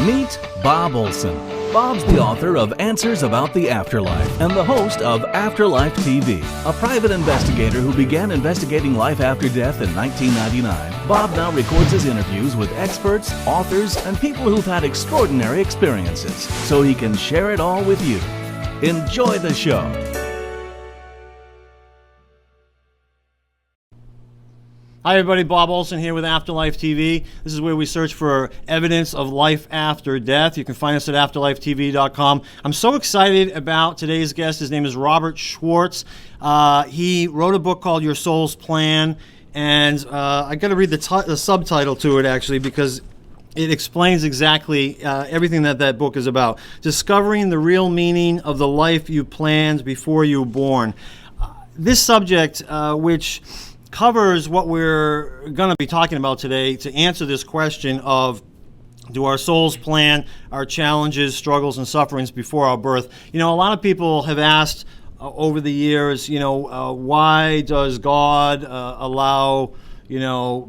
Meet Bob Olson. Bob's the author of Answers About the Afterlife and the host of Afterlife TV, a private investigator who began investigating life after death in 1999. Bob now records his interviews with experts, authors, and people who've had extraordinary experiences so he can share it all with you. Enjoy the show. Hi everybody, Bob Olson here with Afterlife TV. This is where we search for evidence of life after death. You can find us at afterlifetv.com. I'm so excited about today's guest. His name is Robert Schwartz. He wrote a book called Your Soul's Plan, and I got to read the subtitle to it actually because it explains exactly everything that book is about. Discovering the real meaning of the life you planned before you were born. This subject, which covers what we're going to be talking about today to answer this question of, do our souls plan our challenges, struggles, and sufferings before our birth? You know, a lot of people have asked over the years, why does God allow,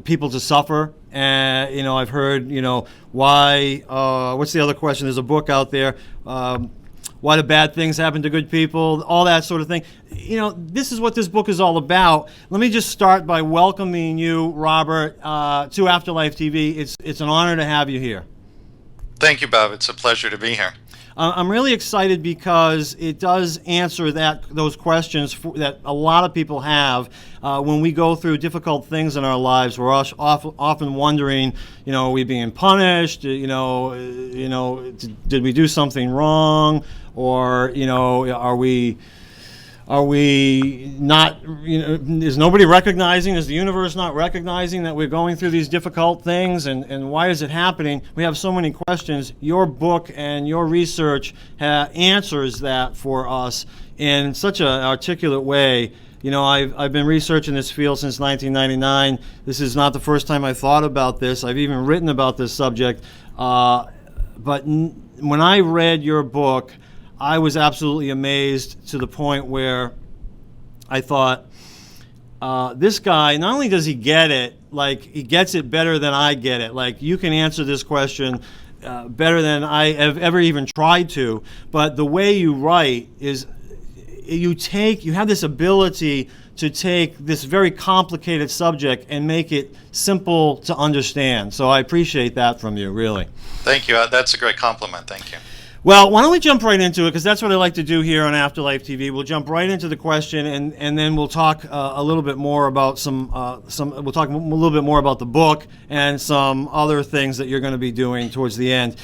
people to suffer? And, I've heard, why, what's the other question? There's a book out there, why do bad things happen to good people, all that sort of thing. This is what this book is all about. Let me just start by welcoming you, Robert, to Afterlife TV. It's an honor to have you here. Thank you, Bob. It's a pleasure to be here. I'm really excited because it does answer those questions that a lot of people have when we go through difficult things in our lives. We're often wondering, are we being punished? Did we do something wrong? Or are we not? Is nobody recognizing? Is the universe not recognizing that we're going through these difficult things? And why is it happening? We have so many questions. Your book and your research answers that for us in such an articulate way. I've been researching this field since 1999. This is not the first time I thought about this. I've even written about this subject. But when I read your book, I was absolutely amazed to the point where I thought, this guy, not only does he get it, like he gets it better than I get it. Like you can answer this question better than I have ever even tried to. But the way you write is you have this ability to take this very complicated subject and make it simple to understand. So I appreciate that from you, really. Thank you. That's a great compliment. Thank you. Well, why don't we jump right into it, because that's what I like to do here on Afterlife TV. We'll jump right into the question, and then we'll talk a little bit more about we'll talk a little bit more about the book and some other things that you're going to be doing towards the end.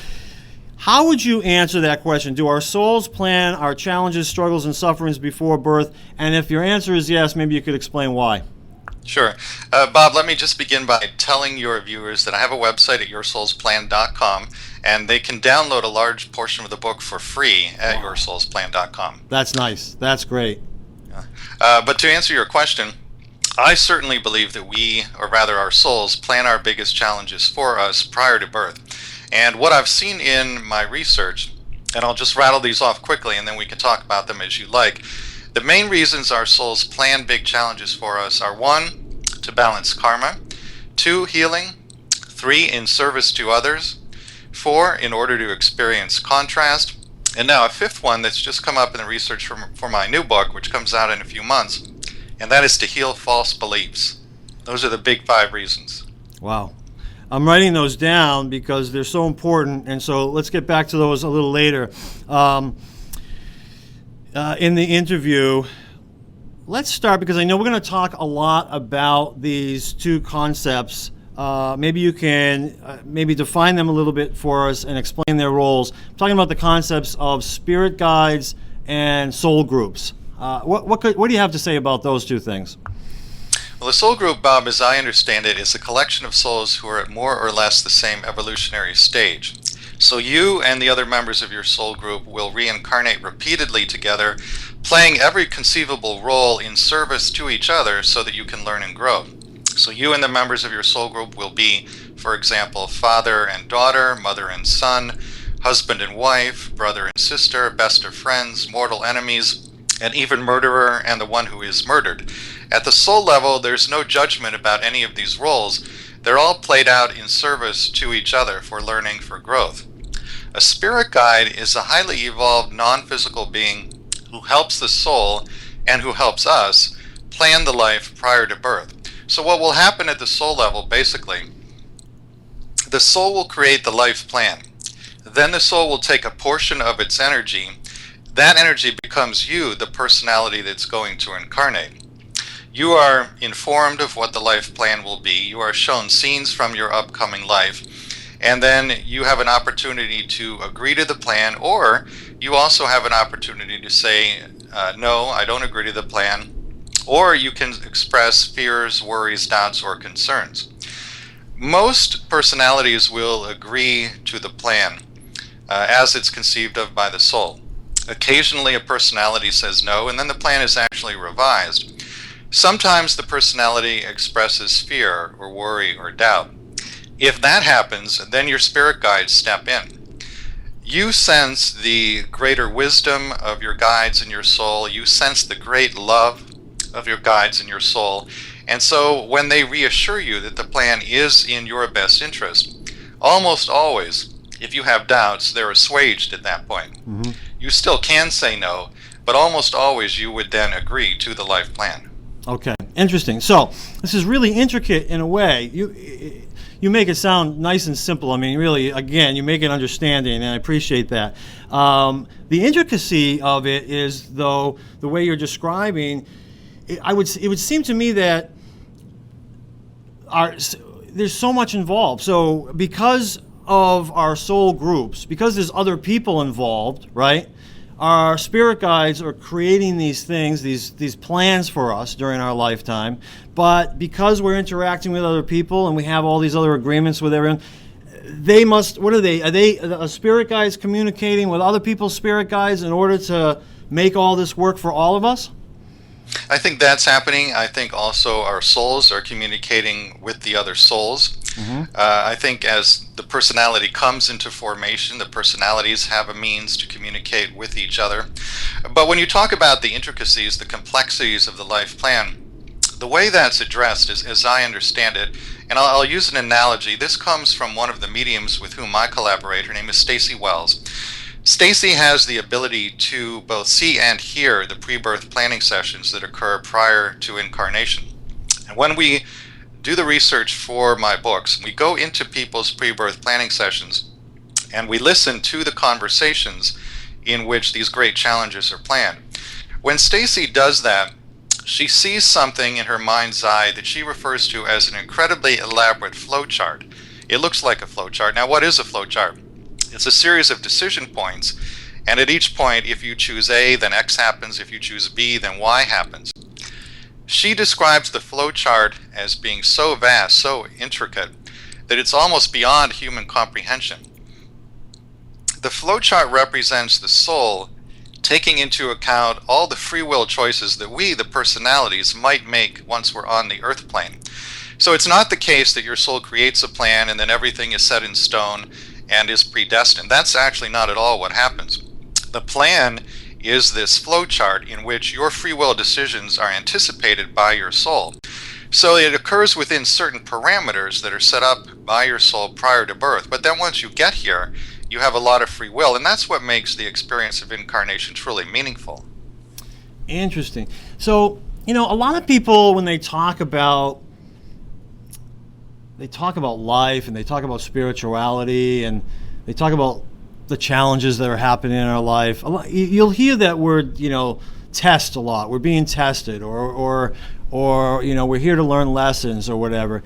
How would you answer that question? Do our souls plan our challenges, struggles, and sufferings before birth? And if your answer is yes, maybe you could explain why. Sure. Bob, let me just begin by telling your viewers that I have a website at yoursoulsplan.com, and they can download a large portion of the book for free at yoursoulsplan.com. That's nice. That's great. But to answer your question, I certainly believe that we, or rather our souls, plan our biggest challenges for us prior to birth. And what I've seen in my research, and I'll just rattle these off quickly and then we can talk about them as you like. The main reasons our souls plan big challenges for us are 1, to balance karma, 2, healing, 3, in service to others, 4, in order to experience contrast, and now a 5th one that's just come up in the research for my new book, which comes out in a few months, and that is to heal false beliefs. Those are the big 5 reasons. Wow. I'm writing those down because they're so important, and so let's get back to those a little later. In the interview, let's start, because I know we're going to talk a lot about these two concepts. Maybe you can maybe define them a little bit for us and explain their roles. I'm talking about the concepts of spirit guides and soul groups. What do you have to say about those two things? Well, the soul group, Bob, as I understand it, is a collection of souls who are at more or less the same evolutionary stage. So you and the other members of your soul group will reincarnate repeatedly together, playing every conceivable role in service to each other so that you can learn and grow. So you and the members of your soul group will be, for example, father and daughter, mother and son, husband and wife, brother and sister, best of friends, mortal enemies, and even murderer and the one who is murdered. At the soul level, there's no judgment about any of these roles. They're all played out in service to each other for learning, for growth. A spirit guide is a highly evolved non-physical being who helps the soul and who helps us plan the life prior to birth. So what will happen at the soul level, basically, the soul will create the life plan. Then the soul will take a portion of its energy. That energy becomes you, the personality that's going to incarnate. You are informed of what the life plan will be. You are shown scenes from your upcoming life. And then you have an opportunity to agree to the plan, or you also have an opportunity to say, no, I don't agree to the plan. Or you can express fears, worries, doubts, or concerns. Most personalities will agree to the plan as it's conceived of by the soul. Occasionally a personality says no, and then the plan is actually revised. Sometimes the personality expresses fear or worry or doubt. If that happens, then your spirit guides step in. You sense the greater wisdom of your guides in your soul. You sense the great love of your guides in your soul. And so when they reassure you that the plan is in your best interest, almost always, if you have doubts, they're assuaged at that point. Mm-hmm. You still can say no, but almost always you would then agree to the life plan. Okay, interesting. So this is really intricate in a way. You make it sound nice and simple. I mean, really, again, you make it understanding, and I appreciate that. The intricacy of it is, though, the way you're describing. It would seem to me that there's so much involved. So because of our soul groups, because there's other people involved, right? Our spirit guides are creating these things, these plans for us during our lifetime. But because we're interacting with other people and we have all these other agreements with everyone, they must, what are they spirit guides communicating with other people's spirit guides in order to make all this work for all of us? I think that's happening. I think also our souls are communicating with the other souls. Mm-hmm. I think as the personality comes into formation, the personalities have a means to communicate with each other. But when you talk about the intricacies, the complexities of the life plan, the way that's addressed is, as I understand it, and I'll use an analogy. This comes from one of the mediums with whom I collaborate. Her name is Stacy Wells. Stacy has the ability to both see and hear the pre-birth planning sessions that occur prior to incarnation. And when we do the research for my books, we go into people's pre-birth planning sessions and we listen to the conversations in which these great challenges are planned. When Stacy does that, she sees something in her mind's eye that she refers to as an incredibly elaborate flowchart. It looks like a flowchart. Now, what is a flowchart? It's a series of decision points, and at each point, if you choose A, then X happens. If you choose B, then Y happens. She describes the flowchart as being so vast, so intricate, that it's almost beyond human comprehension. The flowchart represents the soul taking into account all the free will choices that we, the personalities, might make once we're on the earth plane. So it's not the case that your soul creates a plan and then everything is set in stone and is predestined. That's actually not at all what happens. The plan is this flowchart in which your free will decisions are anticipated by your soul. So it occurs within certain parameters that are set up by your soul prior to birth. But then once you get here, you have a lot of free will, and that's what makes the experience of incarnation truly meaningful. Interesting. So, a lot of people, when they talk about life and they talk about spirituality and they talk about the challenges that are happening in our life, you'll hear that word, test a lot. We're being tested, or we're here to learn lessons or whatever.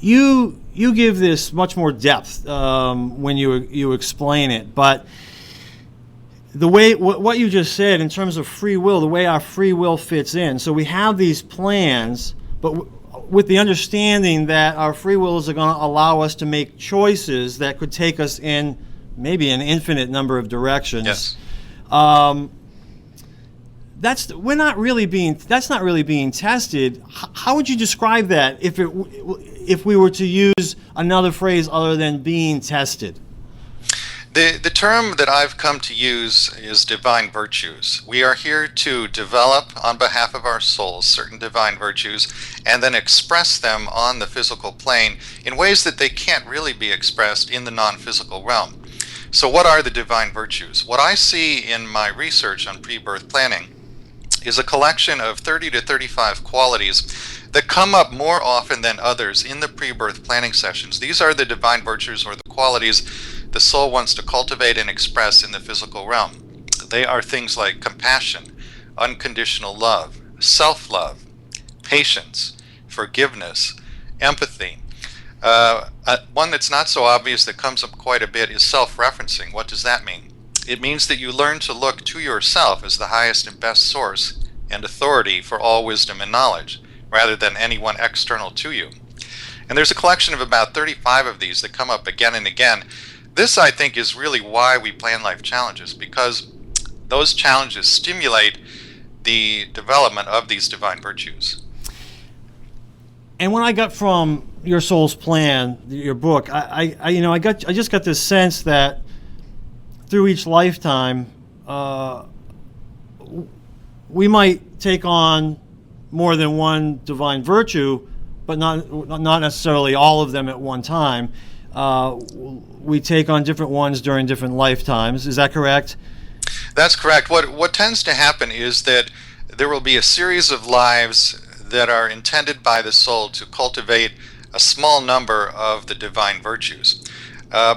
You give this much more depth when you explain it, but the way what you just said in terms of free will, the way our free will fits in. So we have these plans, but with the understanding that our free wills are going to allow us to make choices that could take us in maybe an infinite number of directions. Yes. That's not really being tested. How would you describe that if we were to use another phrase other than being tested? The term that I've come to use is divine virtues. We are here to develop on behalf of our souls certain divine virtues and then express them on the physical plane in ways that they can't really be expressed in the non-physical realm. So what are the divine virtues? What I see in my research on pre-birth planning is a collection of 30 to 35 qualities that come up more often than others in the pre-birth planning sessions. These are the divine virtues, or the qualities the soul wants to cultivate and express in the physical realm. They are things like compassion, unconditional love, self-love, patience, forgiveness, empathy. One that's not so obvious that comes up quite a bit is self-referencing. What does that mean? It means that you learn to look to yourself as the highest and best source and authority for all wisdom and knowledge, rather than anyone external to you. And there's a collection of about 35 of these that come up again and again. This, I think, is really why we plan life challenges, because those challenges stimulate the development of these divine virtues. And when I got from Your Soul's Plan, your book, I just got this sense that through each lifetime, we might take on more than one divine virtue, but not necessarily all of them at one time. We take on different ones during different lifetimes. Is that correct? That's correct. What tends to happen is that there will be a series of lives that are intended by the soul to cultivate a small number of the divine virtues.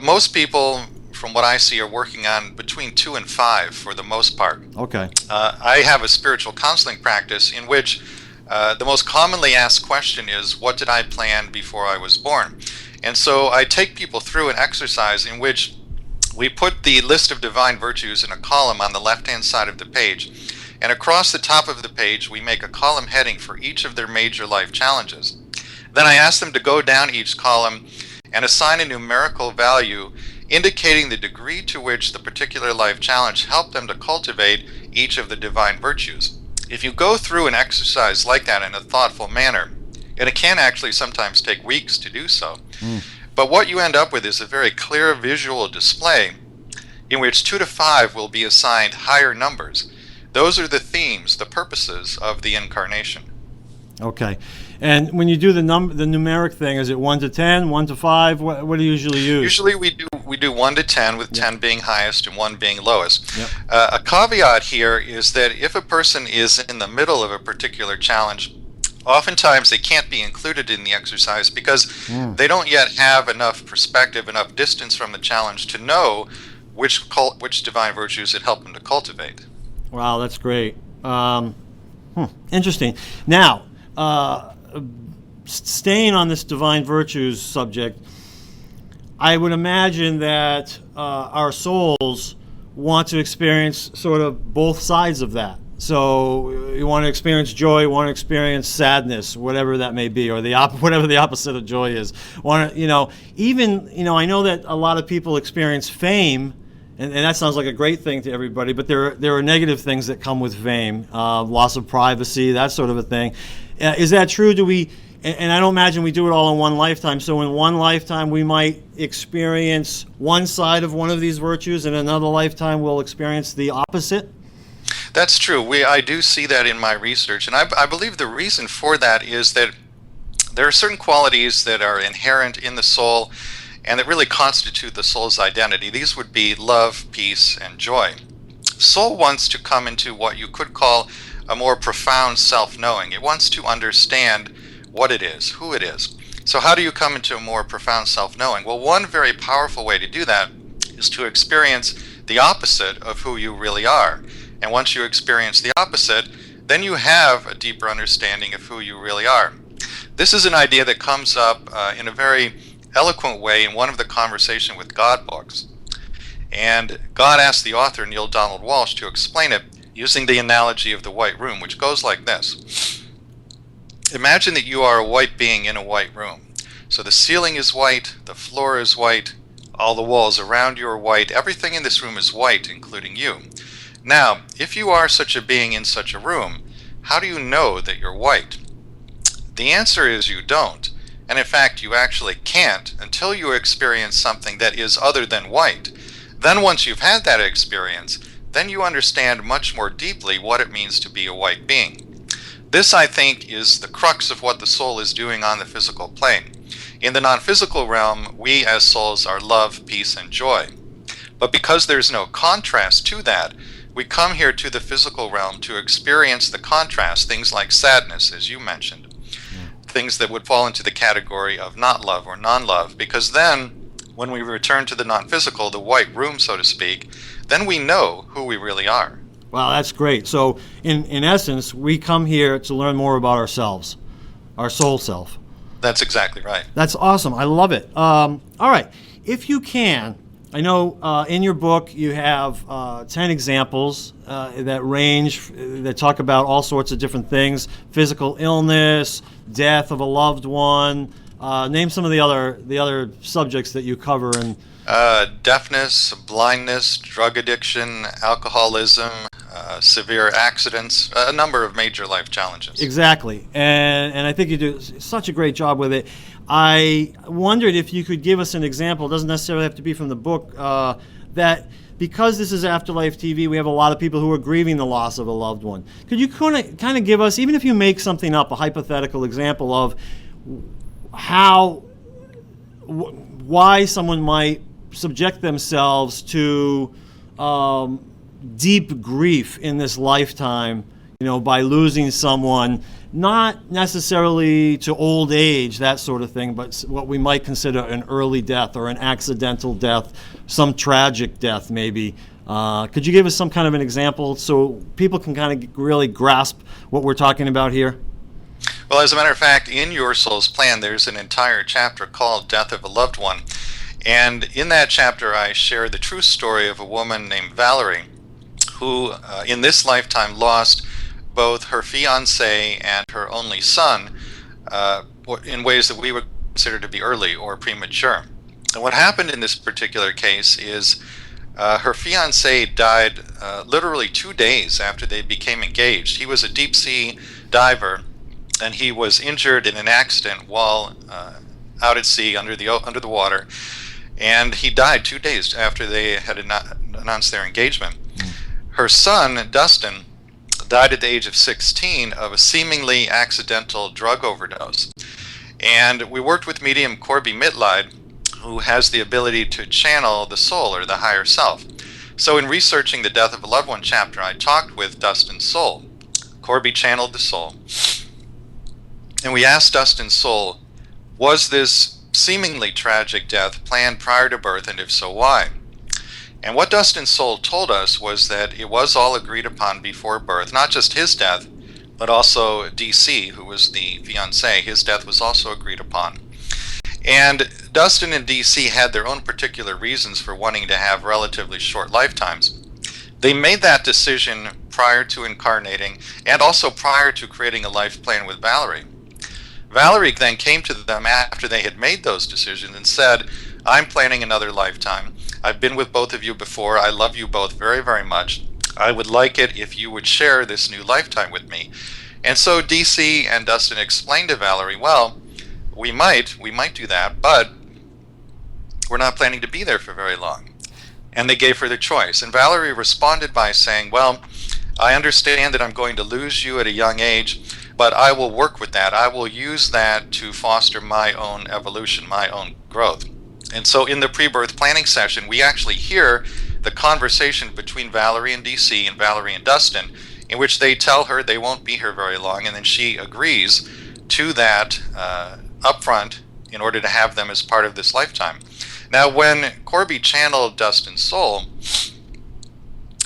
Most people, from what I see, are working on between 2 and 5 for the most part. Okay. I have a spiritual counseling practice in which the most commonly asked question is, what did I plan before I was born? And so I take people through an exercise in which we put the list of divine virtues in a column on the left-hand side of the page. And across the top of the page, we make a column heading for each of their major life challenges. Then I ask them to go down each column and assign a numerical value indicating the degree to which the particular life challenge helped them to cultivate each of the divine virtues. If you go through an exercise like that in a thoughtful manner, and it can actually sometimes take weeks to do so, but what you end up with is a very clear visual display in which 2 to 5 will be assigned higher numbers. Those are the themes, the purposes of the incarnation. Okay. And when you do the numeric thing, is it 1 to 10, 1 to 5? What do you usually use? Usually we do 1 to 10, with 10 being highest and 1 being lowest. Yep. A caveat here is that if a person is in the middle of a particular challenge, oftentimes they can't be included in the exercise because they don't yet have enough perspective, enough distance from the challenge to know which divine virtues it helped them to cultivate. Wow, that's great. Interesting. Now, staying on this divine virtues subject, I would imagine that our souls want to experience sort of both sides of that. So you want to experience joy, you want to experience sadness, whatever that may be, or whatever the opposite of joy is. I know that a lot of people experience fame, and that sounds like a great thing to everybody, but there are negative things that come with fame, loss of privacy, that sort of a thing. Is that true? And I don't imagine we do it all in one lifetime. So in one lifetime, we might experience one side of one of these virtues, and another lifetime we'll experience the opposite? That's true. I do see that in my research, and I believe the reason for that is that there are certain qualities that are inherent in the soul and that really constitute the soul's identity. These would be love, peace, and joy. Soul wants to come into what you could call a more profound self-knowing. It wants to understand what it is, who it is. So how do you come into a more profound self-knowing? Well, one very powerful way to do that is to experience the opposite of who you really are. And once you experience the opposite, then you have a deeper understanding of who you really are. This is an idea that comes up in a very eloquent way in one of the Conversation with God books. And God asked the author, Neil Donald Walsh, to explain it using the analogy of the white room, which goes like this. Imagine that you are a white being in a white room. So the ceiling is white, the floor is white, all the walls around you are white, everything in this room is white, including you. Now, if you are such a being in such a room, how do you know that you're white? The answer is you don't. And in fact, you actually can't until you experience something that is other than white. Then once you've had that experience, then you understand much more deeply what it means to be a white being. This, I think, is the crux of what the soul is doing on the physical plane. In the non-physical realm, we as souls are love, peace, and joy. But because there's no contrast to that, we come here to the physical realm to experience the contrast, things like sadness, as you mentioned, things that would fall into the category of not love or non-love, because then when we return to the non-physical, the white room, so to speak, then we know who we really are. Wow, that's great. So in essence, we come here to learn more about ourselves, our soul self. That's exactly right. That's awesome. I love it. All right. If you can, I know in your book you have 10 examples that range, that talk about all sorts of different things: physical illness, death of a loved one. Name some of the other subjects that you cover. And deafness, blindness, drug addiction, alcoholism, severe accidents, a number of major life challenges. Exactly. And I think you do such a great job with it. I wondered if you could give us an example. It doesn't necessarily have to be from the book, that because this is Afterlife TV, we have a lot of people who are grieving the loss of a loved one. Could you kind of give us, even if you make something up, a hypothetical example of why someone might subject themselves to deep grief in this lifetime, by losing someone, not necessarily to old age, that sort of thing, but what we might consider an early death or an accidental death, some tragic death maybe. Could you give us some kind of an example so people can kind of really grasp what we're talking about here? Well, as a matter of fact, in Your Soul's Plan, there's an entire chapter called Death of a Loved One. And in that chapter, I share the true story of a woman named Valerie, who in this lifetime lost both her fiancé and her only son in ways that we would consider to be early or premature. And what happened in this particular case is her fiancé died literally 2 days after they became engaged. He was a deep sea diver, and he was injured in an accident while out at sea under the water, and he died 2 days after they had announced their engagement. Her son, Dustin, died at the age of 16 of a seemingly accidental drug overdose. And we worked with medium Corby Mitleid, who has the ability to channel the soul or the higher self. So in researching the Death of a Loved One chapter, I talked with Dustin's soul. Corby channeled the soul. And we asked Dustin's soul, was this seemingly tragic death planned prior to birth, and if so, why? And what Dustin's soul told us was that it was all agreed upon before birth, not just his death, but also DC, who was the fiancé. His death was also agreed upon. And Dustin and DC had their own particular reasons for wanting to have relatively short lifetimes. They made that decision prior to incarnating and also prior to creating a life plan with Valerie. Valerie then came to them after they had made those decisions and said, I'm planning another lifetime. I've been with both of you before. I love you both very, very much. I would like it if you would share this new lifetime with me. And so DC and Dustin explained to Valerie, well, we might do that, but we're not planning to be there for very long. And they gave her the choice. And Valerie responded by saying, well, I understand that I'm going to lose you at a young age, but I will work with that. I will use that to foster my own evolution, my own growth. And so in the pre-birth planning session, we actually hear the conversation between Valerie and DC and Valerie and Dustin, in which they tell her they won't be here very long, and then she agrees to that upfront in order to have them as part of this lifetime. Now, when Corby channeled Dustin's soul,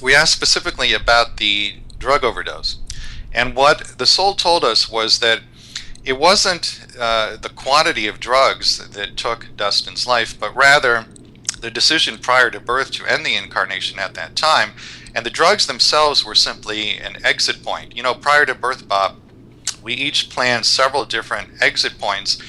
we asked specifically about the drug overdose. And what the soul told us was that it wasn't the quantity of drugs that took Dustin's life, but rather the decision prior to birth to end the incarnation at that time. And the drugs themselves were simply an exit point. Prior to birth, Bob, we each plan several different exit points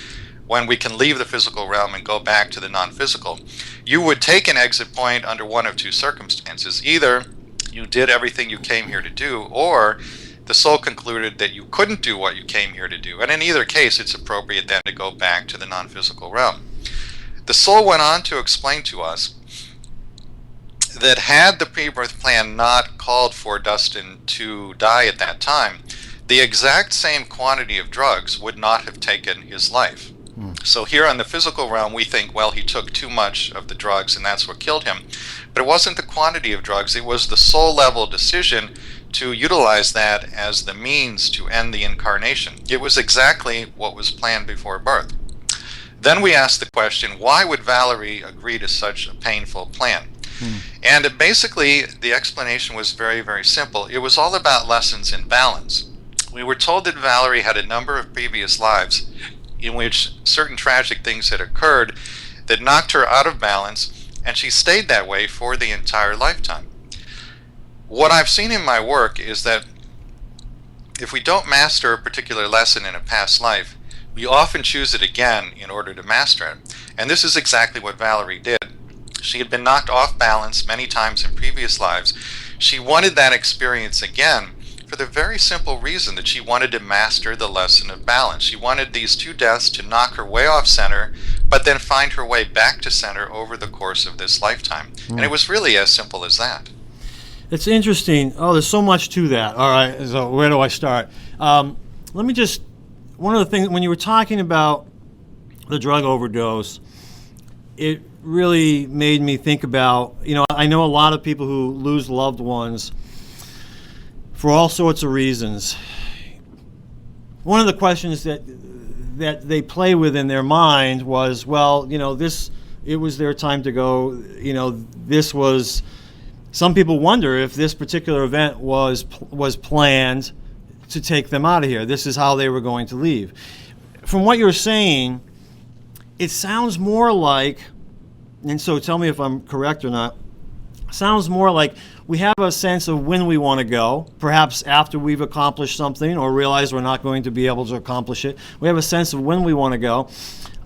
when we can leave the physical realm and go back to the non-physical. You would take an exit point under one of two circumstances. Either you did everything you came here to do, or the soul concluded that you couldn't do what you came here to do. And in either case, it's appropriate then to go back to the non-physical realm. The soul went on to explain to us that had the pre-birth plan not called for Dustin to die at that time, the exact same quantity of drugs would not have taken his life. So here on the physical realm, we think, well, he took too much of the drugs and that's what killed him. But it wasn't the quantity of drugs, it was the soul level decision to utilize that as the means to end the incarnation. It was exactly what was planned before birth. Then we asked the question, why would Valerie agree to such a painful plan? And basically, the explanation was very, very simple. It was all about lessons in balance. We were told that Valerie had a number of previous lives in which certain tragic things had occurred that knocked her out of balance, and she stayed that way for the entire lifetime. What I've seen in my work is that if we don't master a particular lesson in a past life, we often choose it again in order to master it. And this is exactly what Valerie did. She had been knocked off balance many times in previous lives. She wanted that experience again for the very simple reason that she wanted to master the lesson of balance. She wanted these two deaths to knock her way off center, but then find her way back to center over the course of this lifetime. And it was really as simple as that. It's interesting. Oh, there's so much to that. All right, so where do I start? Let me just, one of the things, when you were talking about the drug overdose, it really made me think about, I know a lot of people who lose loved ones for all sorts of reasons. One of the questions that they play with in their mind was, well, it was their time to go. This was. Some people wonder if this particular event was planned to take them out of here. This is how they were going to leave. From what you're saying, it sounds more like, and so tell me if I'm correct or not, sounds more like we have a sense of when we want to go, perhaps after we've accomplished something or realize we're not going to be able to accomplish it. We have a sense of when we want to go.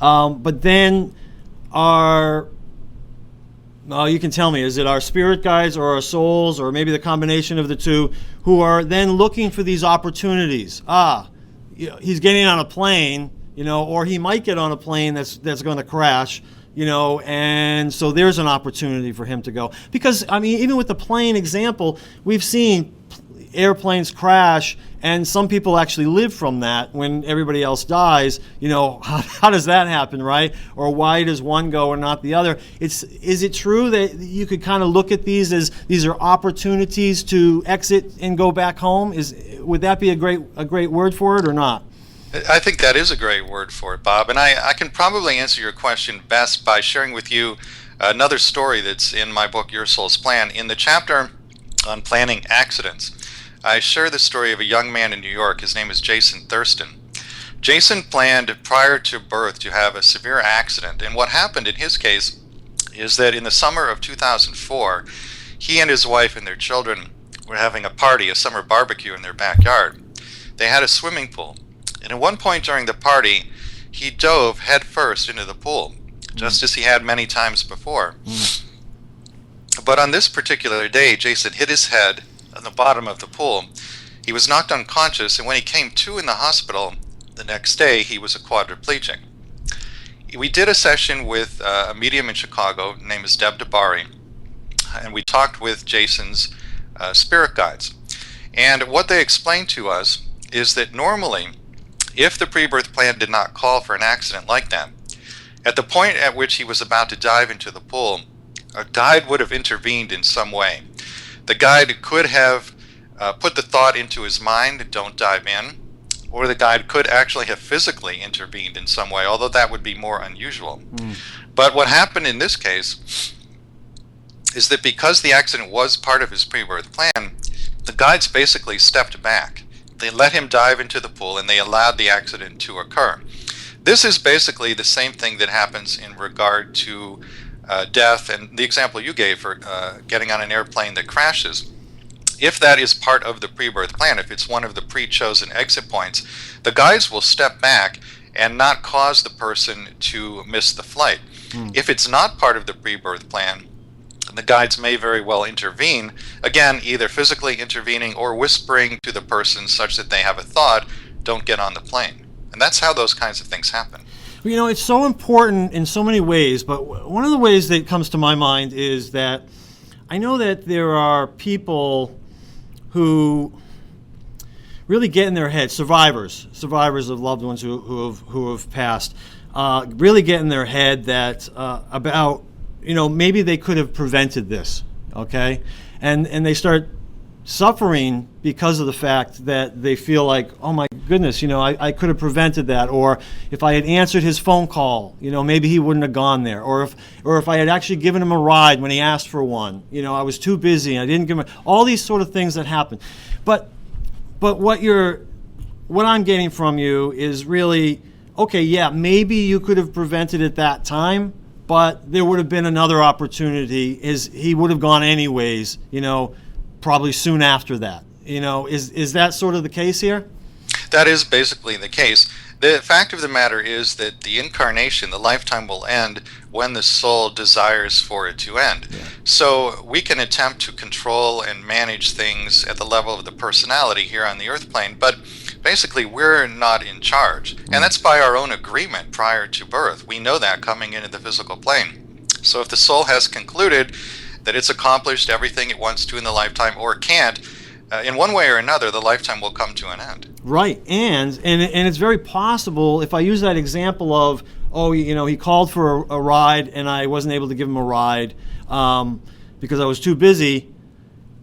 But then you can tell me, is it our spirit guides or our souls or maybe the combination of the two who are then looking for these opportunities? He's getting on a plane, or he might get on a plane that's going to crash, and so there's an opportunity for him to go. Because, even with the plane example, we've seen airplanes crash, and some people actually live from that when everybody else dies. How does that happen, right? Or why does one go and not the other? Is it true that you could kind of look at these as these are opportunities to exit and go back home? Would that be a great word for it or not? I think that is a great word for it, Bob. And I can probably answer your question best by sharing with you another story that's in my book, Your Soul's Plan. In the chapter on planning accidents, I share the story of a young man in New York. His name is Jason Thurston. Jason planned prior to birth to have a severe accident. And what happened in his case is that in the summer of 2004, he and his wife and their children were having a party, a summer barbecue in their backyard. They had a swimming pool. And at one point during the party, he dove headfirst into the pool, just as he had many times before. But on this particular day, Jason hit his head on the bottom of the pool. He was knocked unconscious, and when he came to in the hospital the next day, he was a quadriplegic. We did a session with a medium in Chicago, her name is Deb DeBari, and we talked with Jason's spirit guides. And what they explained to us is that normally, if the pre-birth plan did not call for an accident like that, at the point at which he was about to dive into the pool, a guide would have intervened in some way. The guide could have put the thought into his mind, don't dive in, or the guide could actually have physically intervened in some way, although that would be more unusual. But what happened in this case is that because the accident was part of his pre-birth plan, the guides basically stepped back. They let him dive into the pool and they allowed the accident to occur. This is basically the same thing that happens in regard to death, and the example you gave for getting on an airplane that crashes. If that is part of the pre-birth plan, if it's one of the pre-chosen exit points, the guides will step back and not cause the person to miss the flight. If it's not part of the pre-birth plan, the guides may very well intervene, again, either physically intervening or whispering to the person such that they have a thought, don't get on the plane. And that's how those kinds of things happen. It's so important in so many ways, but one of the ways that comes to my mind is that I know that there are people who really get in their head, survivors of loved ones who have passed. really get in their head that about, maybe they could have prevented this, okay? And they start suffering because of the fact that they feel like, oh my goodness, I could have prevented that, or if I had answered his phone call, maybe he wouldn't have gone there, or if I had actually given him a ride when he asked for one, I was too busy, I didn't give him all these sort of things that happen. But what I'm getting from you is really, okay, yeah, maybe you could have prevented it that time, but there would have been another opportunity. He would have gone anyways, probably soon after that. Is that sort of the case here? That is basically the case. The fact of the matter is that the incarnation, the lifetime, will end when the soul desires for it to end. Yeah. So we can attempt to control and manage things at the level of the personality here on the earth plane, but basically we're not in charge. And that's by our own agreement prior to birth. We know that coming into the physical plane. So if the soul has concluded that it's accomplished everything it wants to in the lifetime, or can't, in one way or another, the lifetime will come to an end. Right, and it's very possible, if I use that example of, he called for a ride and I wasn't able to give him a ride because I was too busy,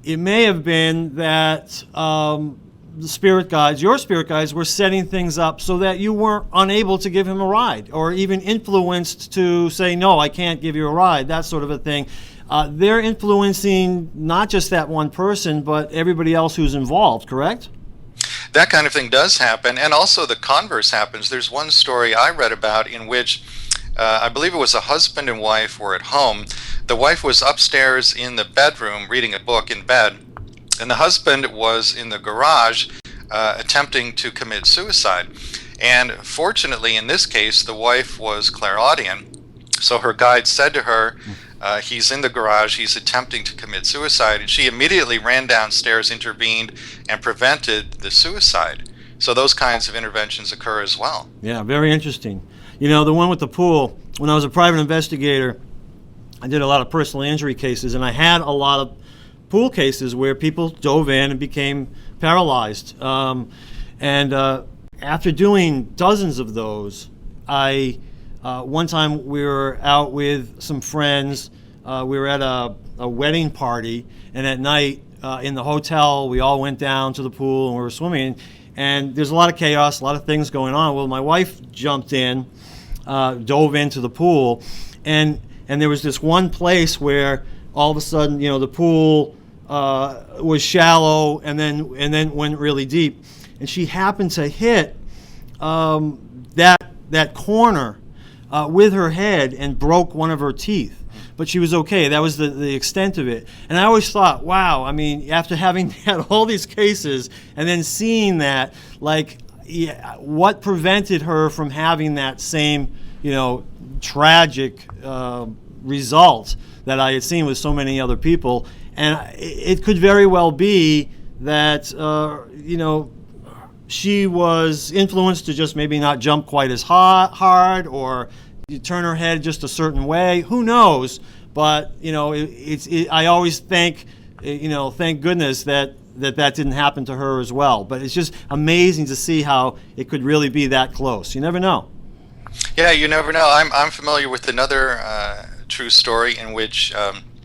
it may have been that the spirit guides, your spirit guides, were setting things up so that you weren't unable to give him a ride, or even influenced to say, no, I can't give you a ride, that sort of a thing. They're influencing not just that one person, but everybody else who's involved, correct? That kind of thing does happen, and also the converse happens. There's one story I read about in which I believe it was a husband and wife were at home. The wife was upstairs in the bedroom reading a book in bed, and the husband was in the garage attempting to commit suicide. And fortunately, in this case, the wife was clairaudient, so her guide said to her, he's in the garage, he's attempting to commit suicide, and she immediately ran downstairs, intervened, and prevented the suicide. So those kinds of interventions occur as well. Yeah, very interesting. The one with the pool, when I was a private investigator, I did a lot of personal injury cases, and I had a lot of pool cases where people dove in and became paralyzed. After doing dozens of those, one time we were out with some friends. We were at a wedding party, and at night in the hotel, we all went down to the pool and we were swimming. And there's a lot of chaos, a lot of things going on. Well, my wife jumped in, dove into the pool, and there was this one place where all of a sudden, the pool was shallow and then went really deep, and she happened to hit that corner with her head and broke one of her teeth. But she was okay. That was the extent of it. And I always thought, wow, after having had all these cases and then seeing that, what prevented her from having that same, tragic result that I had seen with so many other people? And it could very well be that, she was influenced to just maybe not jump quite as hard, or you turn her head just a certain way. Who knows? But I always think, thank goodness that didn't happen to her as well. But it's just amazing to see how it could really be that close. You never know. Yeah, you never know. I'm familiar with another true story in which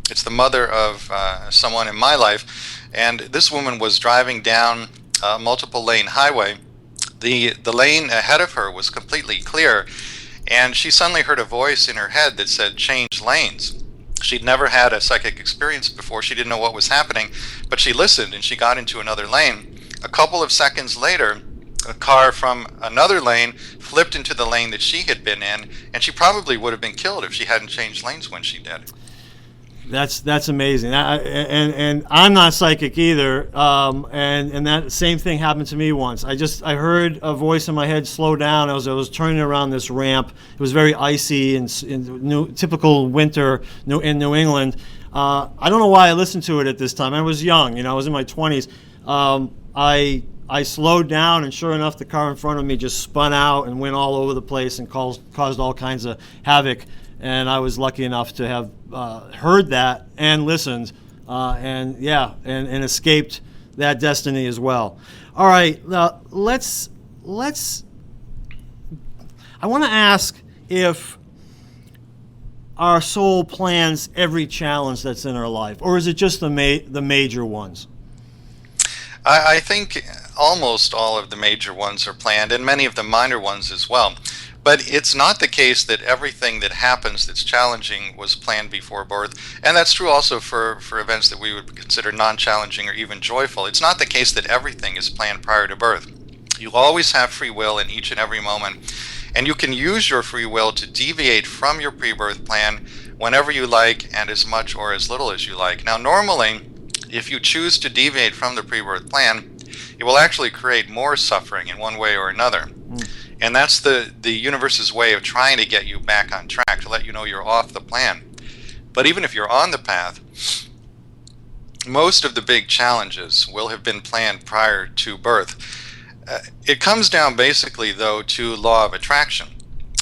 it's the mother of someone in my life, and this woman was driving down a multiple lane highway. The lane ahead of her was completely clear, and she suddenly heard a voice in her head that said, change lanes. She'd never had a psychic experience before. She didn't know what was happening, but she listened and she got into another lane. A couple of seconds later, a car from another lane flipped into the lane that she had been in, and she probably would have been killed if she hadn't changed lanes when she did. That's amazing. And I'm not psychic either. And that same thing happened to me once. I heard a voice in my head slow down. I was turning around this ramp. It was very icy and typical winter in New England. I don't know why I listened to it at this time. I was young. I was in my 20s. I slowed down, and sure enough, the car in front of me just spun out and went all over the place and caused all kinds of havoc. And I was lucky enough to have heard that and listened, and escaped that destiny as well. All right, let's. I want to ask, if our soul plans every challenge that's in our life, or is it just the major ones? I think almost all of the major ones are planned, and many of the minor ones as well. But it's not the case that everything that happens that's challenging was planned before birth. And that's true also for events that we would consider non-challenging or even joyful. It's not the case that everything is planned prior to birth. You always have free will in each and every moment. And you can use your free will to deviate from your pre-birth plan whenever you like and as much or as little as you like. Now, normally, if you choose to deviate from the pre-birth plan, it will actually create more suffering in one way or another. And that's the universe's way of trying to get you back on track, to let you know you're off the plan. But even if you're on the path, most of the big challenges will have been planned prior to birth. It comes down basically, though, to law of attraction.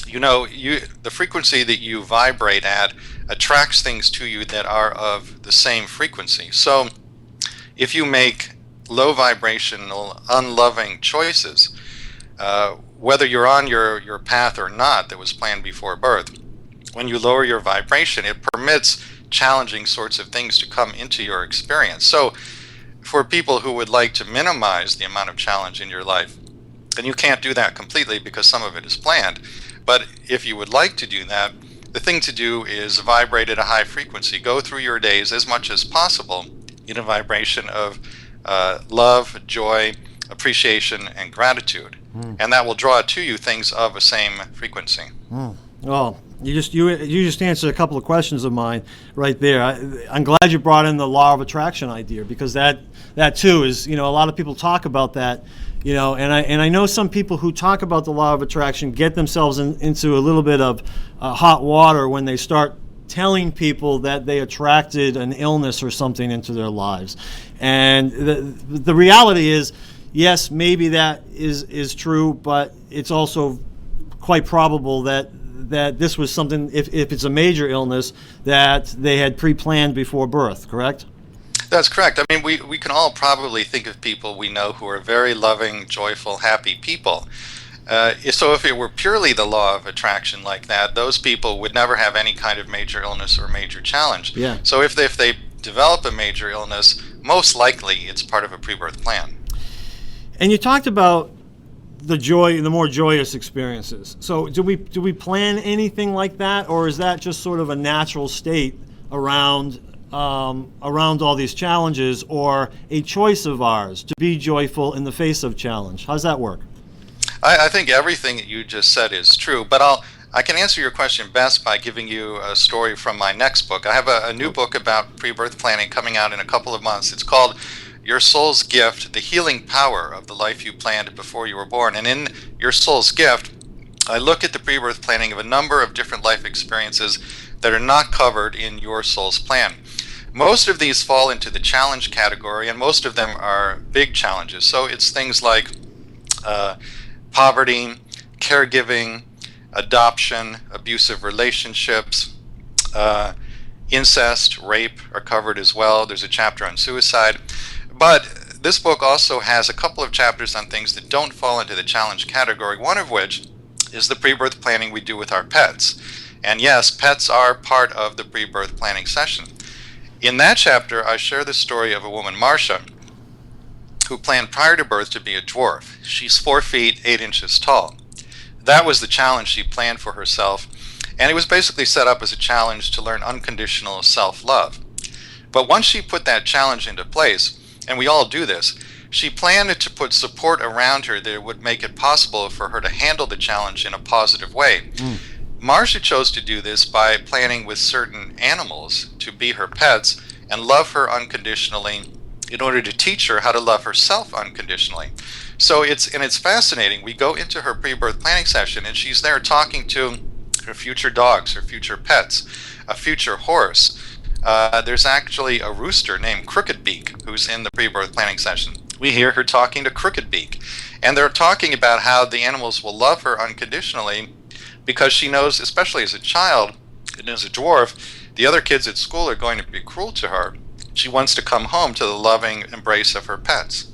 You know, the frequency that you vibrate at attracts things to you that are of the same frequency. So if you make low vibrational, unloving choices, whether you're on your path or not that was planned before birth, when you lower your vibration, it permits challenging sorts of things to come into your experience. So for people who would like to minimize the amount of challenge in your life, and you can't do that completely because some of it is planned, but if you would like to do that, the thing to do is vibrate at a high frequency. Go through your days as much as possible in a vibration of love, joy, appreciation, and gratitude. And that will draw to you things of the same frequency. Well, you just answered a couple of questions of mine right there. I'm glad you brought in the law of attraction idea, because that too is, a lot of people talk about that, and I know some people who talk about the law of attraction get themselves into a little bit of hot water when they start telling people that they attracted an illness or something into their lives. And the reality is, yes, maybe that is true, but it's also quite probable that this was something, if it's a major illness, that they had pre-planned before birth, correct? That's correct. I mean, we can all probably think of people we know who are very loving, joyful, happy people. So if it were purely the law of attraction like that, those people would never have any kind of major illness or major challenge. Yeah. So if they develop a major illness, most likely it's part of a pre-birth plan. And you talked about the more joyous experiences. So do we plan anything like that, or is that just sort of a natural state around all these challenges, or a choice of ours to be joyful in the face of challenge? How's that work? I think everything that you just said is true, but I can answer your question best by giving you a story from my next book. I have a new book about pre-birth planning coming out in a couple of months. It's called Your Soul's Gift, The Healing Power of the Life You Planned Before You Were Born. And in Your Soul's Gift, I look at the pre-birth planning of a number of different life experiences that are not covered in your soul's plan. Most of these fall into the challenge category, and most of them are big challenges. So it's things like poverty, caregiving, adoption, abusive relationships, incest, rape are covered as well. There's a chapter on suicide. But this book also has a couple of chapters on things that don't fall into the challenge category, one of which is the pre-birth planning we do with our pets. And yes, pets are part of the pre-birth planning session. In that chapter, I share the story of a woman, Marcia, who planned prior to birth to be a dwarf. She's 4 feet 8 inches tall. That was the challenge she planned for herself, and it was basically set up as a challenge to learn unconditional self-love. But once she put that challenge into place, and we all do this, she planned to put support around her that would make it possible for her to handle the challenge in a positive way. Marcia chose to do this by planning with certain animals to be her pets and love her unconditionally in order to teach her how to love herself unconditionally. So it's fascinating. We go into her pre-birth planning session, and she's there talking to her future dogs, her future pets, a future horse. There's actually a rooster named Crooked Beak who's in the pre-birth planning session. We hear her talking to Crooked Beak, and they're talking about how the animals will love her unconditionally because she knows, especially as a child and as a dwarf, the other kids at school are going to be cruel to her. She wants to come home to the loving embrace of her pets.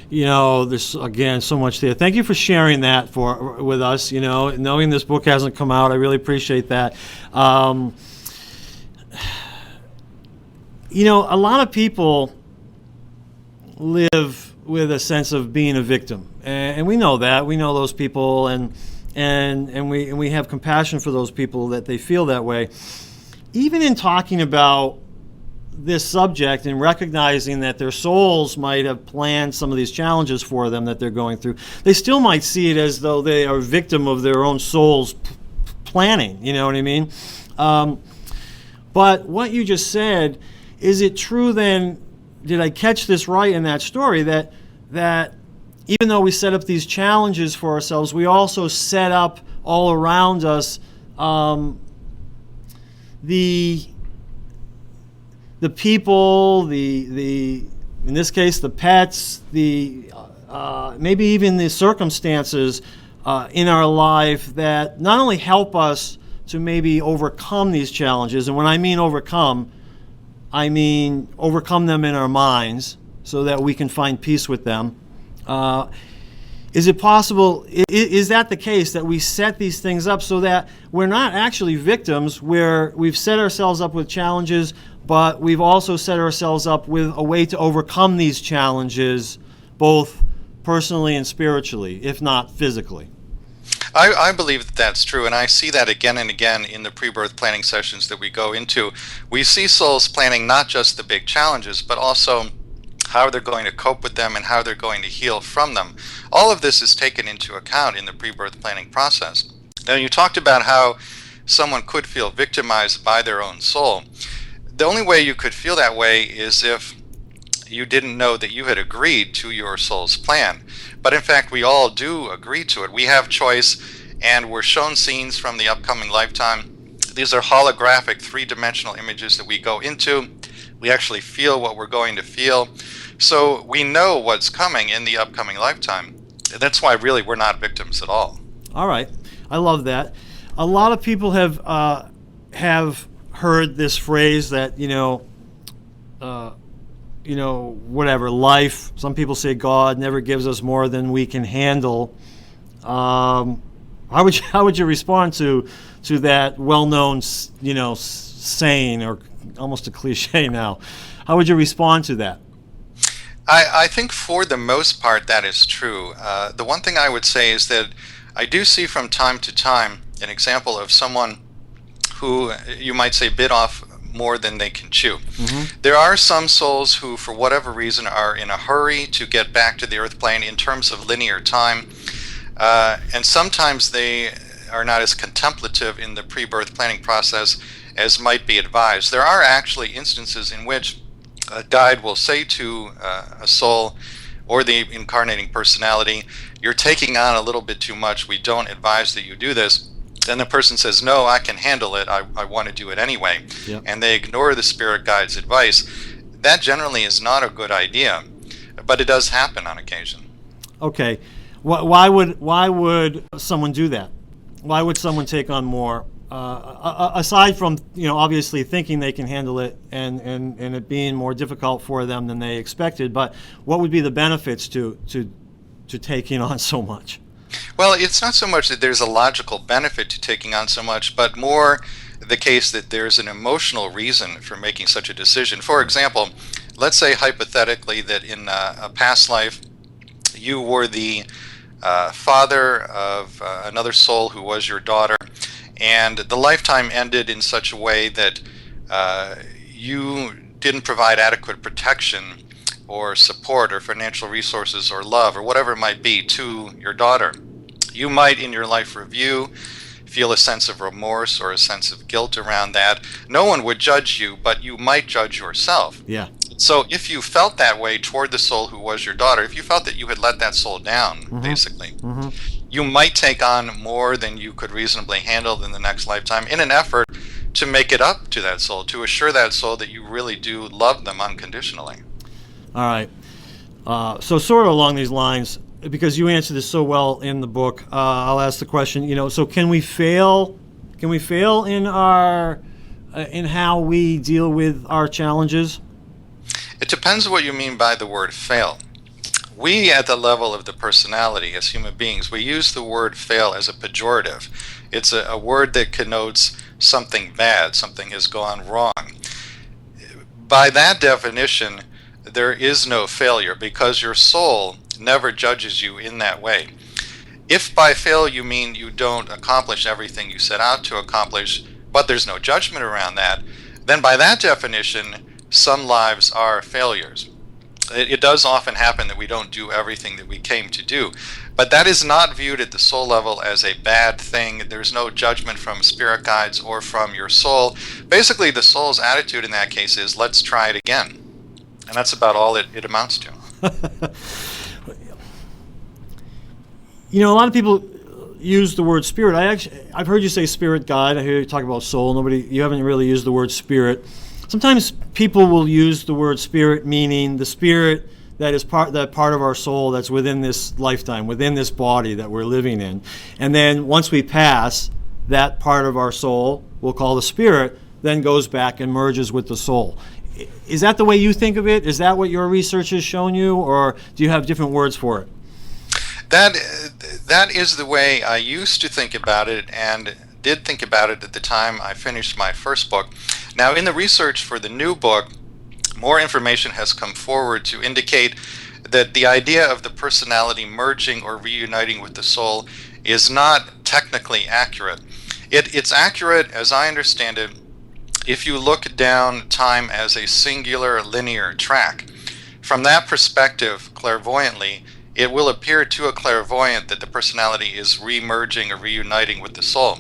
there's again so much there. Thank you for sharing that with us. Knowing this book hasn't come out, I really appreciate that. A lot of people live with a sense of being a victim, and we know that. We know those people, and we have compassion for those people that they feel that way. Even in talking about this subject and recognizing that their souls might have planned some of these challenges for them that they're going through, they still might see it as though they are a victim of their own soul's planning. You know what I mean? But what you just said, is it true then, did I catch this right in that story, that even though we set up these challenges for ourselves, we also set up all around us the people, the in this case the pets, maybe even the circumstances in our life that not only help us to maybe overcome these challenges, and when I mean overcome, I mean overcome them in our minds so that we can find peace with them. Is it possible, is that the case, that we set these things up so that we're not actually victims, where we've set ourselves up with challenges, but we've also set ourselves up with a way to overcome these challenges, both personally and spiritually, if not physically? I believe that that's true, and I see that again and again in the pre-birth planning sessions that we go into. We see souls planning not just the big challenges, but also how they're going to cope with them and how they're going to heal from them. All of this is taken into account in the pre-birth planning process. Now, you talked about how someone could feel victimized by their own soul. The only way you could feel that way is if you didn't know that you had agreed to your soul's plan. But in fact, we all do agree to it. We have choice, and we're shown scenes from the upcoming lifetime. These are holographic, three-dimensional images that we go into. We actually feel what we're going to feel. So we know what's coming in the upcoming lifetime. That's why really we're not victims at all. All right. I love that. A lot of people have heard this phrase that, whatever, life, some people say God never gives us more than we can handle. How would you respond to that well-known, saying, or almost a cliche now? How would you respond to that? I think for the most part that is true. The one thing I would say is that I do see from time to time an example of someone who, you might say, bit off more than they can chew. Mm-hmm. There are some souls who, for whatever reason, are in a hurry to get back to the earth plane in terms of linear time. And sometimes they are not as contemplative in the pre-birth planning process as might be advised. There are actually instances in which a guide will say to a soul or the incarnating personality, "You're taking on a little bit too much. We don't advise that you do this." Then the person says, "No, I can handle it. I want to do it anyway." Yep. And they ignore the spirit guide's advice. That generally is not a good idea, but it does happen on occasion. Okay. Why would someone do that? Why would someone take on more? Aside from, obviously thinking they can handle it and it being more difficult for them than they expected, but what would be the benefits to taking on so much? Well, it's not so much that there's a logical benefit to taking on so much, but more the case that there's an emotional reason for making such a decision. For example, let's say hypothetically that in a past life you were the father of another soul who was your daughter, and the lifetime ended in such a way that you didn't provide adequate protection or support or financial resources or love or whatever it might be to your daughter. You might, in your life review, feel a sense of remorse or a sense of guilt around that. No one would judge you, but you might judge yourself. Yeah. So if you felt that way toward the soul who was your daughter, if you felt that you had let that soul down, mm-hmm. basically, mm-hmm. you might take on more than you could reasonably handle in the next lifetime in an effort to make it up to that soul, to assure that soul that you really do love them unconditionally. All right. So sort of along these lines, because you answered this so well in the book, I'll ask the question, so can we fail in our in how we deal with our challenges? It depends what you mean by the word fail. We, at the level of the personality as human beings, we use the word fail as a pejorative. It's a word that connotes something bad, something has gone wrong. By that definition, there is no failure because your soul never judges you in that way. If by fail you mean you don't accomplish everything you set out to accomplish, but there's no judgment around that, then by that definition, some lives are failures. It does often happen that we don't do everything that we came to do, but that is not viewed at the soul level as a bad thing. There's no judgment from spirit guides or from your soul. Basically, the soul's attitude in that case is, let's try it again. And that's about all it amounts to. You know, a lot of people use the word spirit. I've heard you say spirit guide. I hear you talk about soul. You haven't really used the word spirit. Sometimes people will use the word spirit, meaning the spirit that is part of our soul that's within this lifetime, within this body that we're living in. And then once we pass, that part of our soul, we'll call the spirit, then goes back and merges with the soul. Is that the way you think of it? Is that what your research has shown you, or do you have different words for it? That is the way I used to think about it, and did think about it at the time I finished my first book. Now, in the research for the new book, more information has come forward to indicate that the idea of the personality merging or reuniting with the soul is not technically accurate. It's accurate, as I understand it, if you look down time as a singular linear track. From that perspective, clairvoyantly, it will appear to a clairvoyant that the personality is re-merging or reuniting with the soul.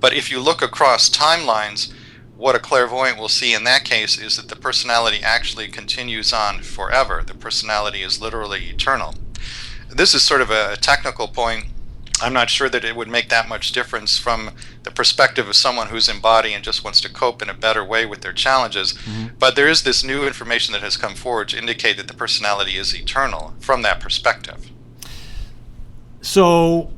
But if you look across timelines, what a clairvoyant will see in that case is that the personality actually continues on forever. The personality is literally eternal. This is sort of a technical point. I'm not sure that it would make that much difference from the perspective of someone who's in body and just wants to cope in a better way with their challenges. Mm-hmm. But there is this new information that has come forward to indicate that the personality is eternal from that perspective. So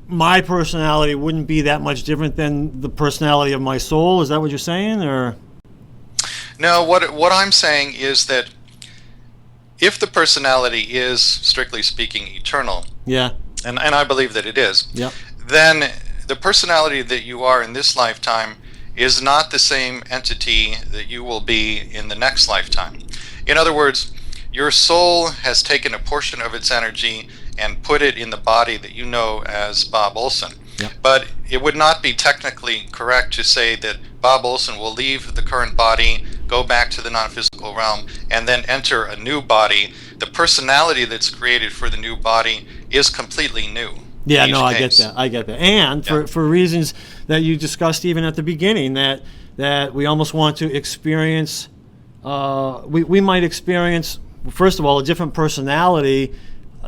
my personality wouldn't be that much different than the personality of my soul? Is that what you're saying, or? No, what I'm saying is that if the personality is, strictly speaking, eternal, yeah, and I believe that it is, yep, then the personality that you are in this lifetime is not the same entity that you will be in the next lifetime. In other words, your soul has taken a portion of its energy and put it in the body that you know as Bob Olson. Yep. But it would not be technically correct to say that Bob Olson will leave the current body, go back to the non-physical realm, and then enter a new body. The personality that's created for the new body is completely new. Yeah, no, I get that. And Yeah. for reasons that you discussed even at the beginning, that we almost want to experience, we might experience, first of all, a different personality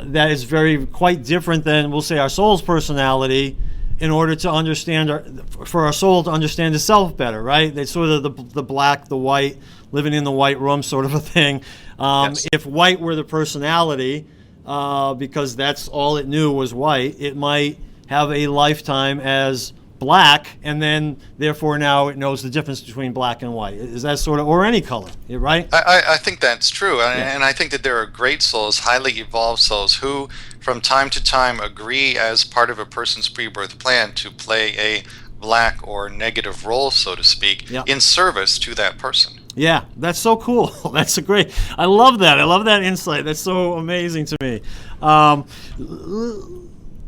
that is quite different than, we'll say, our soul's personality, in order to understand, for our soul to understand itself better, right? It's sort of the black, the white, living in the white room sort of a thing. Yes. If white were the personality, because that's all it knew was white, it might have a lifetime as black, and then therefore now it knows the difference between black and white. Is that sort of, or any color, right? I think that's true, Yeah. and I think that there are great souls, highly evolved souls, who from time to time agree as part of a person's pre-birth plan to play a black or negative role, so to speak, Yeah. in service to that person. Yeah, that's so cool. That's a great. I love that. I love that insight. That's so amazing to me.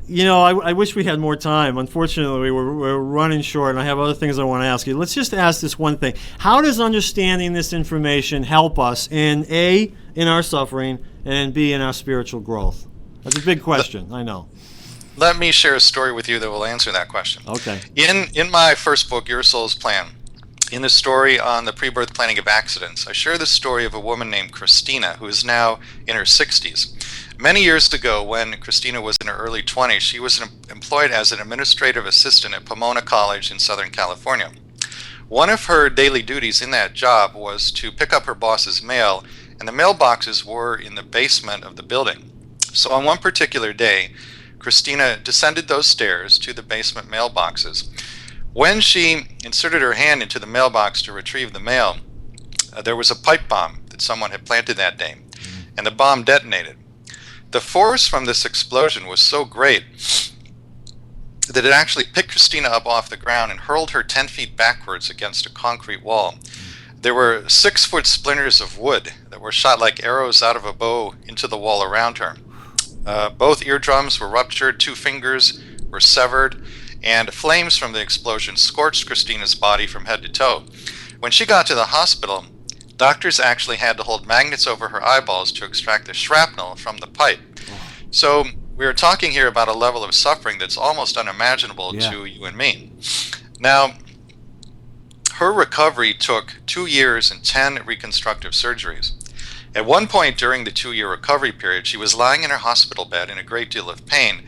You know, I wish we had more time. Unfortunately, we're running short, and I have other things I want to ask you. Let's just ask this one thing. How does understanding this information help us in A, in our suffering, and B, in our spiritual growth? That's a big question, I know. Let me share a story with you that will answer that question. Okay. In my first book, Your Soul's Plan, in the story on the pre-birth planning of accidents, I share the story of a woman named Christina, who is now in her 60s. Many years ago, when Christina was in her early 20s, she was employed as an administrative assistant at Pomona College in Southern California. One of her daily duties in that job was to pick up her boss's mail, and the mailboxes were in the basement of the building. So on one particular day, Christina descended those stairs to the basement mailboxes. When she inserted her hand into the mailbox to retrieve the mail, there was a pipe bomb that someone had planted that day. and the bomb detonated. The force from this explosion was so great that it actually picked Christina up off the ground and hurled her 10 feet backwards against a concrete wall. There were 6-foot splinters of wood that were shot like arrows out of a bow into the wall around her. Both eardrums were ruptured, 2 fingers were severed, and flames from the explosion scorched Christina's body from head to toe. When she got to the hospital, doctors actually had to hold magnets over her eyeballs to extract the shrapnel from the pipe. So we are talking here about a level of suffering that's almost unimaginable to you and me. Now, her recovery took 2 years and 10 reconstructive surgeries. At one point during the 2-year recovery period, she was lying in her hospital bed in a great deal of pain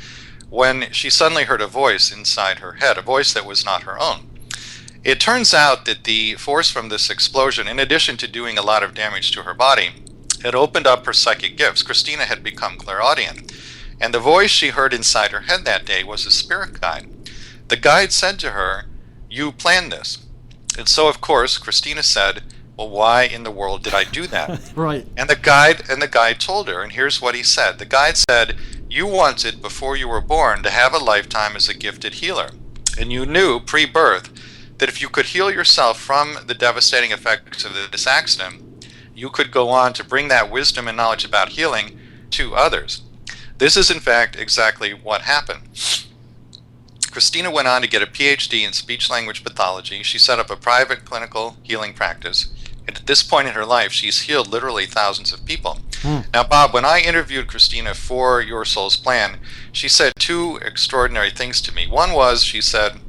when she suddenly heard a voice inside her head, a voice that was not her own. It turns out that the force from this explosion, in addition to doing a lot of damage to her body, had opened up her psychic gifts. Christina had become clairaudient, and the voice she heard inside her head that day was a spirit guide. The guide said to her, "You planned this." And so, of course, Christina said, "Well, why in the world did I do that?" Right. And the guide told her, and here's what he said. The guide said, "You wanted, before you were born, to have a lifetime as a gifted healer. And you knew, pre-birth, that if you could heal yourself from the devastating effects of this accident, you could go on to bring that wisdom and knowledge about healing to others." This is, in fact, exactly what happened. Christina went on to get a PhD in speech-language pathology. She set up a private clinical healing practice. And at this point in her life, she's healed literally thousands of people. Now, Bob, when I interviewed Christina for Your Soul's Plan, she said 2 extraordinary things to me. One was, she said,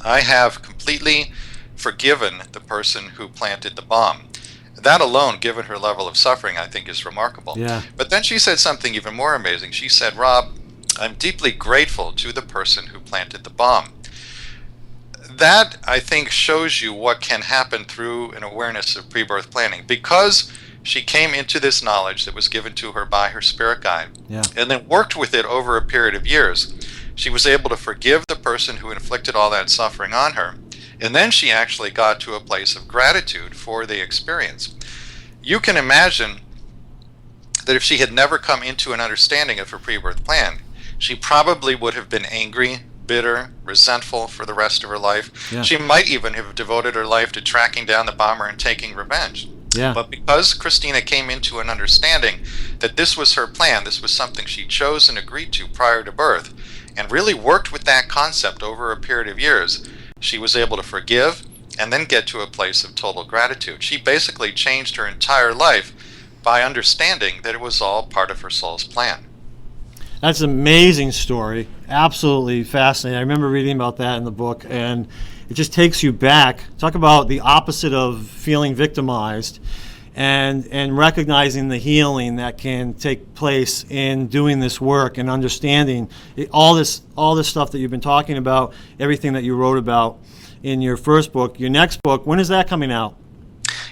"I have completely forgiven the person who planted the bomb." That alone, given her level of suffering, I think is remarkable. Yeah. But then she said something even more amazing. She said, "Rob, I'm deeply grateful to the person who planted the bomb." That, I think, shows you what can happen through an awareness of pre-birth planning. Because she came into this knowledge that was given to her by her spirit guide, and then worked with it over a period of years, she was able to forgive the person who inflicted all that suffering on her. And then she actually got to a place of gratitude for the experience. You can imagine that if she had never come into an understanding of her pre-birth plan, she probably would have been angry, bitter, resentful for the rest of her life. She might even have devoted her life to tracking down the bomber and taking revenge. But because Christina came into an understanding that this was her plan, this was something she chose and agreed to prior to birth, and really worked with that concept over a period of years, she was able to forgive and then get to a place of total gratitude. She basically changed her entire life by understanding that it was all part of her soul's plan. That's an amazing story. Absolutely fascinating. I remember reading about that in the book, and it just takes you back. Talk about the opposite of feeling victimized, and recognizing the healing that can take place in doing this work and understanding all this stuff that you've been talking about, everything that you wrote about in your first book. Your next book, when is that coming out?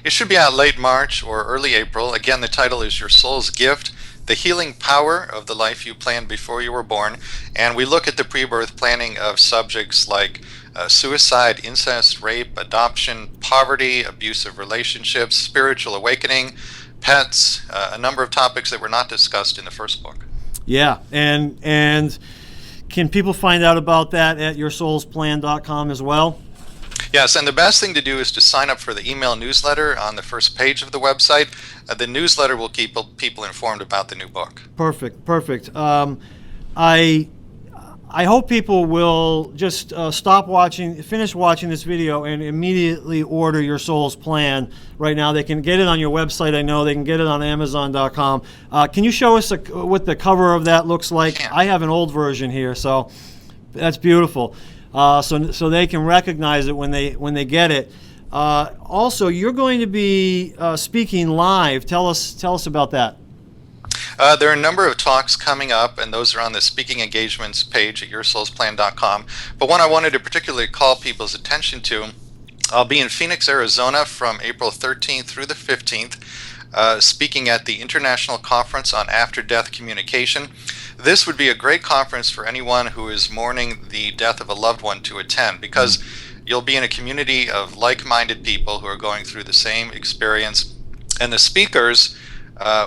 It should be out late March or early April. Again, the title is Your Soul's Gift: The Healing Power of the Life You Planned Before You Were Born. And we look at the pre-birth planning of subjects like suicide, incest, rape, adoption, poverty, abusive relationships, spiritual awakening, pets, a number of topics that were not discussed in the first book. Yeah, and can people find out about that at yoursoulsplan.com as well? Yes, and the best thing to do is to sign up for the email newsletter on the first page of the website. The newsletter will keep people informed about the new book. Perfect. I hope people will just finish watching this video, and immediately order Your Soul's Plan right now. They can get it on your website. I know they can get it on Amazon.com. Can you show us what the cover of that looks like? I have an old version here, so that's beautiful. So they can recognize it when they get it. Also, you're going to be speaking live. Tell us about that. There are a number of talks coming up, and those are on the speaking engagements page at yoursoulsplan.com. But one I wanted to particularly call people's attention to, I'll be in Phoenix, Arizona from April 13th through the 15th, speaking at the International Conference on After-Death Communication. This would be a great conference for anyone who is mourning the death of a loved one to attend, because you'll be in a community of like-minded people who are going through the same experience, and the speakers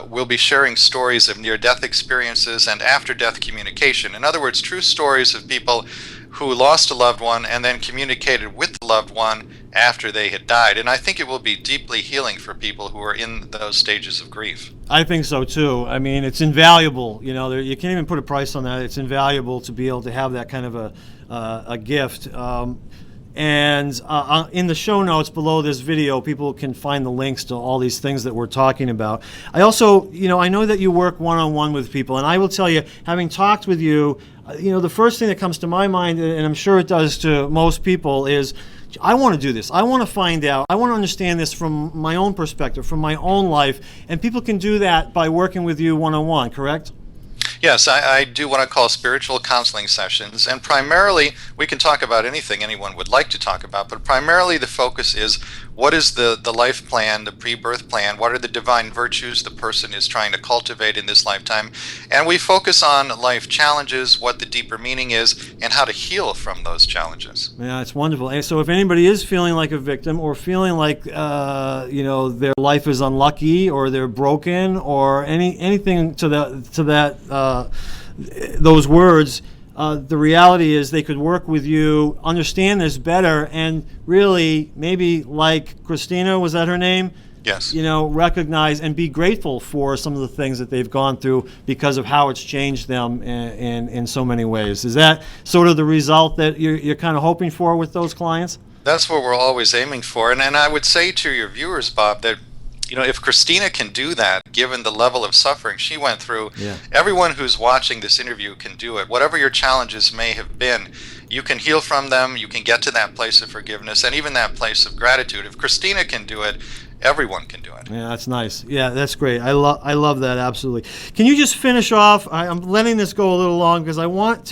we'll be sharing stories of near-death experiences and after-death communication. In other words, true stories of people who lost a loved one and then communicated with the loved one after they had died. And I think it will be deeply healing for people who are in those stages of grief. I think so too. I mean, it's invaluable. You know, you can't even put a price on that. It's invaluable to be able to have that kind of a gift. And in the show notes below this video, people can find the links to all these things that we're talking about. I also, I know that you work one-on-one with people, and I will tell you, having talked with you, the first thing that comes to my mind, and I'm sure it does to most people, is I want to do this. I want to find out. I want to understand this from my own perspective, from my own life, and people can do that by working with you one-on-one, correct? Yes, I do what I call spiritual counseling sessions, and primarily we can talk about anything anyone would like to talk about, but primarily the focus is what is the life plan, the pre-birth plan, what are the divine virtues the person is trying to cultivate in this lifetime, and we focus on life challenges, what the deeper meaning is, and how to heal from those challenges. Yeah, it's wonderful. And so if anybody is feeling like a victim or feeling like their life is unlucky or they're broken or anything to that those words, the reality is they could work with you, understand this better, and really maybe, like Christina, was that her name? Yes. Recognize and be grateful for some of the things that they've gone through because of how it's changed them in so many ways. Is that sort of the result that you're kind of hoping for with those clients? That's what we're always aiming for. And I would say to your viewers, Bob, that if Christina can do that, given the level of suffering she went through, everyone who's watching this interview can do it. Whatever your challenges may have been, you can heal from them, you can get to that place of forgiveness, and even that place of gratitude. If Christina can do it, everyone can do it. Yeah, that's nice. Yeah, that's great. I love that, absolutely. Can you just finish off? I'm letting this go a little long because I wanted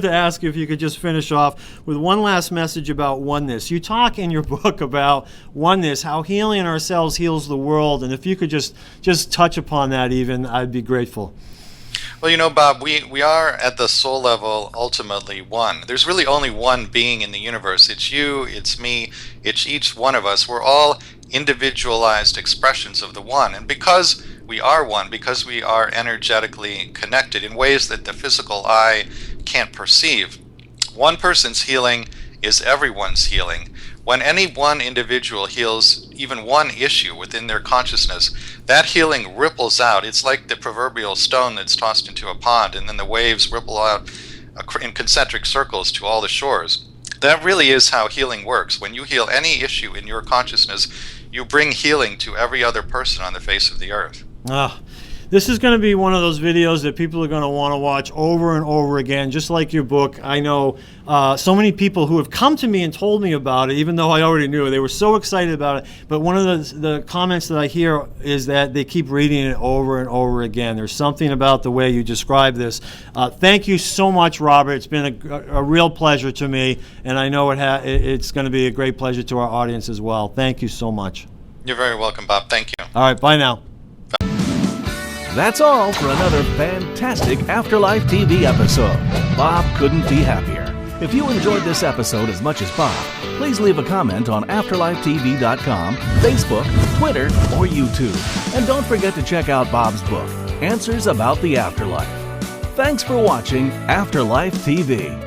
to ask you if you could just finish off with one last message about oneness. You talk in your book about oneness, how healing ourselves heals the world, and if you could just touch upon that even, I'd be grateful. Well, Bob, we are at the soul level ultimately one. There's really only one being in the universe. It's you, it's me, it's each one of us. We're all individualized expressions of the one. And because we are one, because we are energetically connected in ways that the physical eye can't perceive, one person's healing is everyone's healing. When any one individual heals even one issue within their consciousness, that healing ripples out. It's like the proverbial stone that's tossed into a pond, and then the waves ripple out in concentric circles to all the shores. That really is how healing works. When you heal any issue in your consciousness, you bring healing to every other person on the face of the earth. This is going to be one of those videos that people are going to want to watch over and over again, just like your book. I know so many people who have come to me and told me about it, even though I already knew. They were so excited about it. But one of the comments that I hear is that they keep reading it over and over again. There's something about the way you describe this. Thank you so much, Robert. It's been a real pleasure to me, and I know it's going to be a great pleasure to our audience as well. Thank you so much. You're very welcome, Bob. Thank you. All right, bye now. That's all for another fantastic Afterlife TV episode. Bob couldn't be happier. If you enjoyed this episode as much as Bob, please leave a comment on AfterlifeTV.com, Facebook, Twitter, or YouTube. And don't forget to check out Bob's book, Answers About the Afterlife. Thanks for watching Afterlife TV.